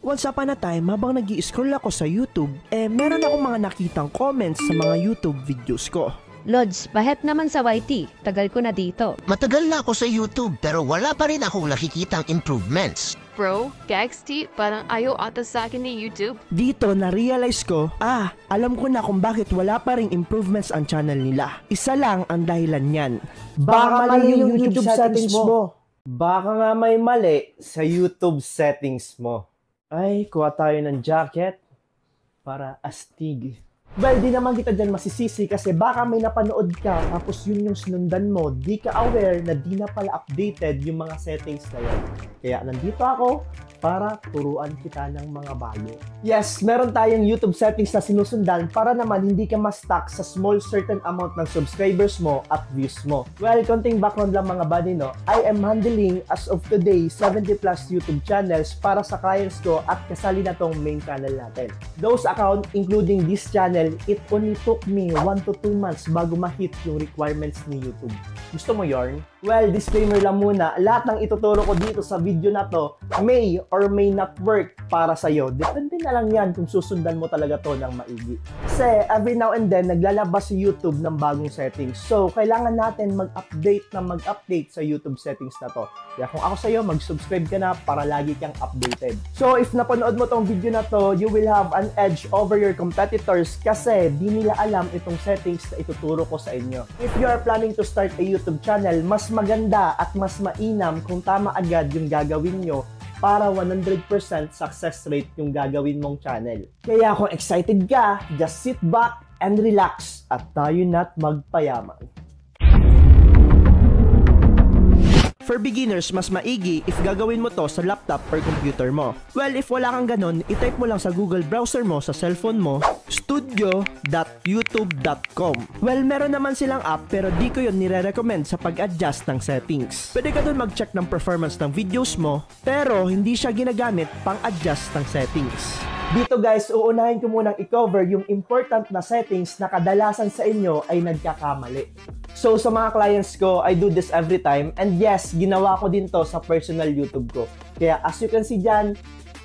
Once upon a time, habang nag-i-scroll ako sa YouTube, meron akong mga nakitang comments sa mga YouTube videos ko. Lods, bahet naman sa YT. Tagal ko na dito. Matagal na ako sa YouTube pero wala pa rin akong nakikitang improvements. Bro, Gagsti, parang ayaw ata sa akin ni YouTube. Dito na-realize ko, alam ko na kung bakit wala pa ring improvements ang channel nila. Isa lang ang dahilan niyan. Baka mali yung YouTube settings mo. Baka nga may mali sa YouTube settings mo. Ay, kuha tayo ng jacket para astig. Well, di naman kita dyan masisisi kasi baka may napanood ka tapos yun yung sinundan mo. Di ka aware na di na pala updated yung mga settings na yun. Kaya nandito ako para turuan kita ng mga bago. Yes, meron tayong YouTube settings na sinusundan para naman hindi ka ma-stuck sa small certain amount ng subscribers mo at views mo. Well, konting background lang mga buddy, no? I am handling as of today 70 plus YouTube channels para sa clients ko at kasali na tong main channel natin. Those account, including this channel, it only took me 1 to 2 months bago ma-hit yung requirements ni YouTube. Gusto mo yarn? Well, disclaimer lang muna, lahat ng ituturo ko dito sa video na to may or may not work para sa'yo. Depende na lang yan kung susundan mo talaga to ng maigi. Kasi every now and then, naglalabas si YouTube ng bagong settings. So, kailangan natin mag-update sa YouTube settings na to. Kaya kung ako sa'yo, mag-subscribe ka na para lagi kang updated. So, if napanood mo tong video na to, you will have an edge over your competitors kasi di nila alam itong settings na ituturo ko sa inyo. If you are planning to start a YouTube channel, mas maganda at mas mainam kung tama agad yung gagawin nyo para 100% success rate yung gagawin mong channel. Kaya kung excited ka, just sit back and relax at tayo na't magpayaman. For beginners, mas maigi if gagawin mo to sa laptop or computer mo. Well, if wala kang ganun, itype mo lang sa Google browser mo sa cellphone mo, studio.youtube.com. Well, meron naman silang app pero di ko yun nire-recommend sa pag-adjust ng settings. Pwede ka dun mag-check ng performance ng videos mo, pero hindi siya ginagamit pang-adjust ng settings. Dito guys, uunahin ko munang i-cover yung important na settings na kadalasan sa inyo ay nagkakamali. So sa mga clients ko, I do this every time and yes, ginawa ko din to sa personal YouTube ko. Kaya as you can see dyan,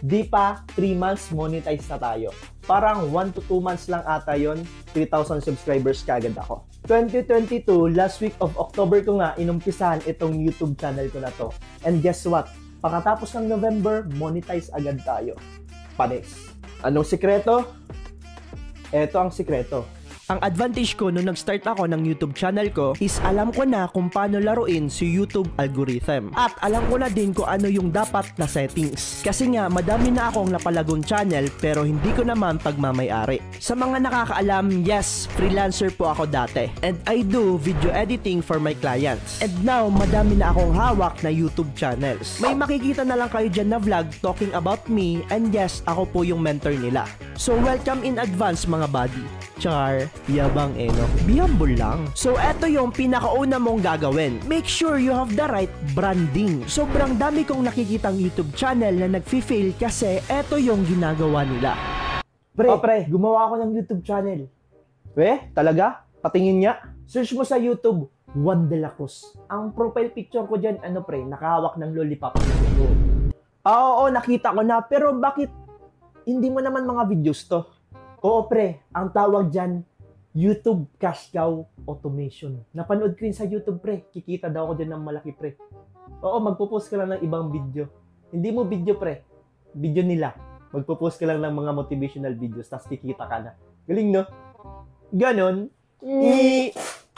di pa 3 months monetize na tayo. Parang 1 to 2 months lang ata yun, 3,000 subscribers kagad ako. 2022, last week of October ko nga inumpisahan itong YouTube channel ko na to. And guess what? Pagkatapos ng November, monetize agad tayo. Panis. Anong sikreto? Ito ang sikreto. Ang advantage ko nung nag-start ako ng YouTube channel ko is alam ko na kung paano laruin si YouTube algorithm. At alam ko na din kung ano yung dapat na settings. Kasi nga, madami na akong napalagong channel pero hindi ko naman pagmamay-ari. Sa mga nakakaalam, yes, freelancer po ako dati. And I do video editing for my clients. And now, madami na akong hawak na YouTube channels. May makikita na lang kayo dyan na vlog talking about me and yes, ako po yung mentor nila. So welcome in advance mga buddy. Char, yabang no? Bihambol lang. So eto yung pinakauna mong gagawin. Make sure you have the right branding. Sobrang dami kong nakikitang YouTube channel na nag-fail kasi eto yung ginagawa nila. Pre, gumawa ako ng YouTube channel. Talaga? Patingin niya? Search mo sa YouTube, Juan de la Cruz. Ang profile picture ko dyan, nakahawak ng lollipop. Oo, nakita ko na. Pero bakit hindi mo naman mga videos to? Oo pre, ang tawag dyan, YouTube Cash Cow Automation. Napanood ko yun sa YouTube pre, kikita daw ako dyan ng malaki pre. Oo, magpo-post ka lang ng ibang video. Hindi mo video pre, video nila. Magpo-post ka lang ng mga motivational videos, tapos kikita ka na. Galing no? Ganon.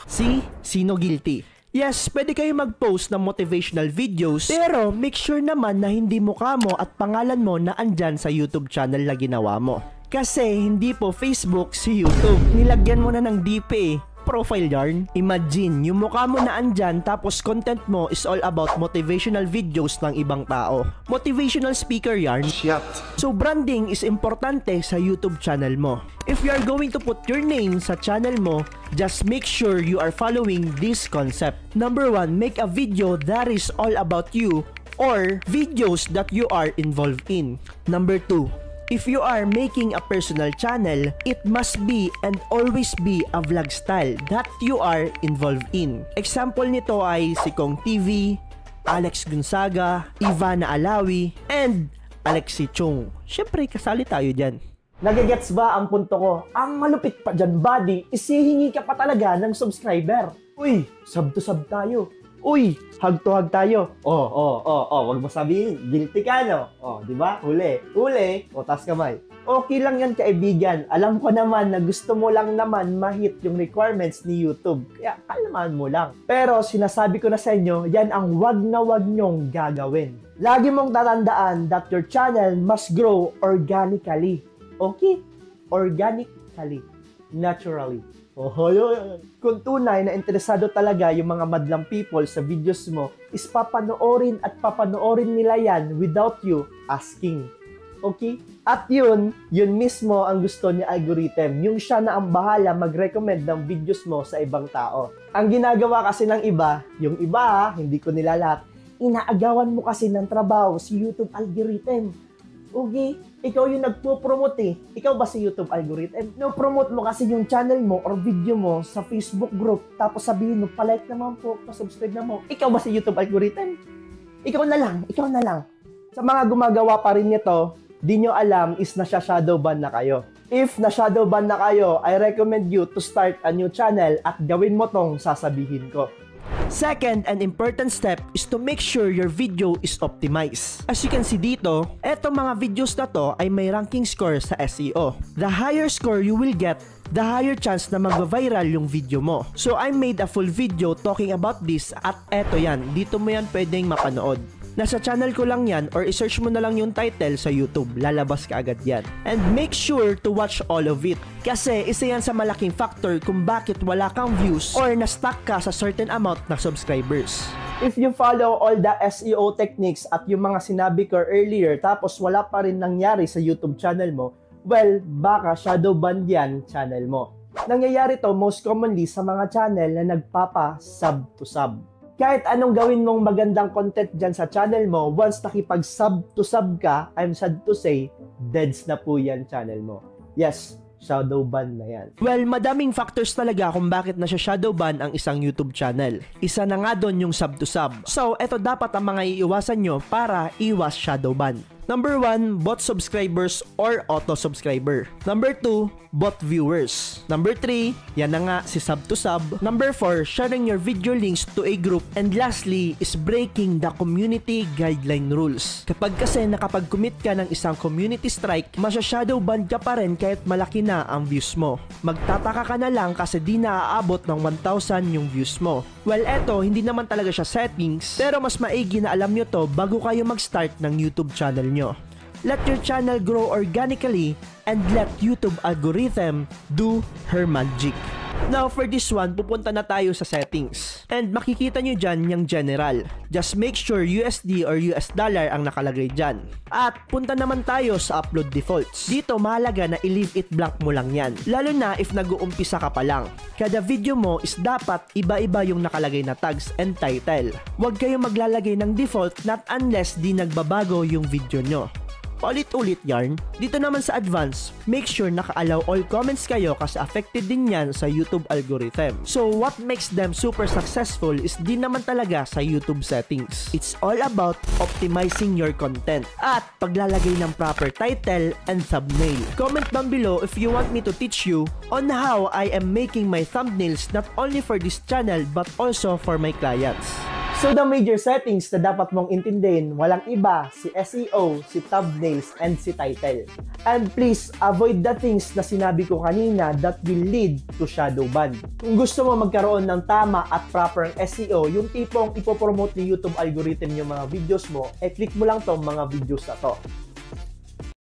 See? Sino guilty? Yes, pwede kayo mag-post ng motivational videos, pero make sure naman na hindi mukha mo at pangalan mo na andyan sa YouTube channel na ginawa mo. Kasi hindi po Facebook si YouTube. Nilagyan mo na ng DP profile yarn. Imagine, yung mukha mo na andyan tapos content mo is all about motivational videos ng ibang tao. Motivational speaker yarn. Shit. So branding is importante sa YouTube channel mo. If you are going to put your name sa channel mo, just make sure you are following this concept. Number 1, make a video that is all about you or videos that you are involved in. Number 2, if you are making a personal channel, it must be and always be a vlog style that you are involved in. Example nito ay si Kong TV, Alex Gonzaga, Ivana Alawi, and Alexi Chung. Syempre, kasali tayo dyan. Nagigets ba ang punto ko? Ang malupit pa dyan, buddy, isihingi ka pa talaga ng subscriber. Uy, sub to sub tayo. Uy, hug to hug tayo. Wag mo sabihin, guilty ka, no? Di ba? Huli. Tas kamay. Okay lang yan, kaibigan. Alam ko naman na gusto mo lang naman ma-hit yung requirements ni YouTube. Kaya kalmaan mo lang. Pero sinasabi ko na sa inyo, yan ang wag na wag nyong gagawin. Lagi mong tatandaan that your channel must grow organically. Okay? Organically. Naturally. Kung tunay na interesado talaga yung mga madlang people sa videos mo, is papanoorin at papanoorin nila yan without you asking. Okay? At yun mismo ang gusto ni algorithm. Yung siya na ang bahala mag-recommend ng videos mo sa ibang tao. Ang ginagawa kasi ng iba, yung iba hindi ko nilalat, inaagawan mo kasi ng trabaho si YouTube algorithm. Okay? Ikaw yung nagpo-promote eh. Ikaw ba si YouTube algorithm? No-promote mo kasi yung channel mo or video mo sa Facebook group. Tapos sabihin mo, palike naman po, pa-subscribe na mo. Ikaw ba si YouTube algorithm? Ikaw na lang. Sa mga gumagawa pa rin nito, di nyo alam is nasya-shadow ban na kayo. If na-shadow ban na kayo, I recommend you to start a new channel at gawin mo tong sasabihin ko. Second and important step is to make sure your video is optimized. As you can see dito, etong mga videos na to ay may ranking score sa SEO. The higher score you will get, the higher chance na mag-viral yung video mo. So I made a full video talking about this at eto yan, dito mo yan pwedeng mapanood. Nasa channel ko lang yan or isearch mo na lang yung title sa YouTube, lalabas ka agad yan. And make sure to watch all of it. Kasi isa yan sa malaking factor kung bakit wala kang views or na-stuck ka sa certain amount na subscribers. If you follow all the SEO techniques at yung mga sinabi ko earlier tapos wala pa rin nangyari sa YouTube channel mo, well, baka shadow ban yan channel mo. Nangyayari to most commonly sa mga channel na nagpapa-sub to sub. Kahit anong gawin mong magandang content dyan sa channel mo, once nakipag-sub to sub ka, I'm sad to say, deads na po yan channel mo. Yes, shadow ban na yan. Well, madaming factors talaga kung bakit na siya shadow ban ang isang YouTube channel. Isa na nga doon yung sub to sub. So, eto dapat ang mga iiwasan nyo para iwas shadow ban. Number 1, bot subscribers or auto-subscriber. Number 2, bot viewers. Number 3, yan na nga si sub to sub. Number 4, sharing your video links to a group. And lastly, is breaking the community guideline rules. Kapag kasi nakapag-commit ka ng isang community strike, masya-shadow ban ka pa rin kahit malaki na ang views mo. Magtataka ka na lang kasi di naaabot ng 1,000 yung views mo. Well, eto, hindi naman talaga siya settings, pero mas maigi na alam nyo to bago kayo mag-start ng YouTube channel nyo. Let your channel grow organically and let YouTube algorithm do her magic. Now for this one, pupunta na tayo sa settings. And makikita nyo dyan yung general. Just make sure USD or US dollar ang nakalagay dyan. At punta naman tayo sa upload defaults. Dito mahalaga na i-leave it blank mo lang yan. Lalo na if nag-uumpisa ka pa lang. Kada video mo is dapat iba-iba yung nakalagay na tags and title. Huwag kayong maglalagay ng default not unless di nagbabago yung video nyo. Paulit-ulit yarn. Dito naman sa advance, make sure naka-allow all comments kayo kasi affected din yan sa YouTube algorithm. So what makes them super successful is din naman talaga sa YouTube settings. It's all about optimizing your content at paglalagay ng proper title and thumbnail. Comment down below if you want me to teach you on how I am making my thumbnails not only for this channel but also for my clients. So the major settings na dapat mong intindihin, walang iba, si SEO, si thumbnails, and si title. And please, avoid the things na sinabi ko kanina that will lead to shadow ban. Kung gusto mo magkaroon ng tama at proper SEO, yung tipong ipopromote ni YouTube algorithm yung mga videos mo, click mo lang tong mga videos na to.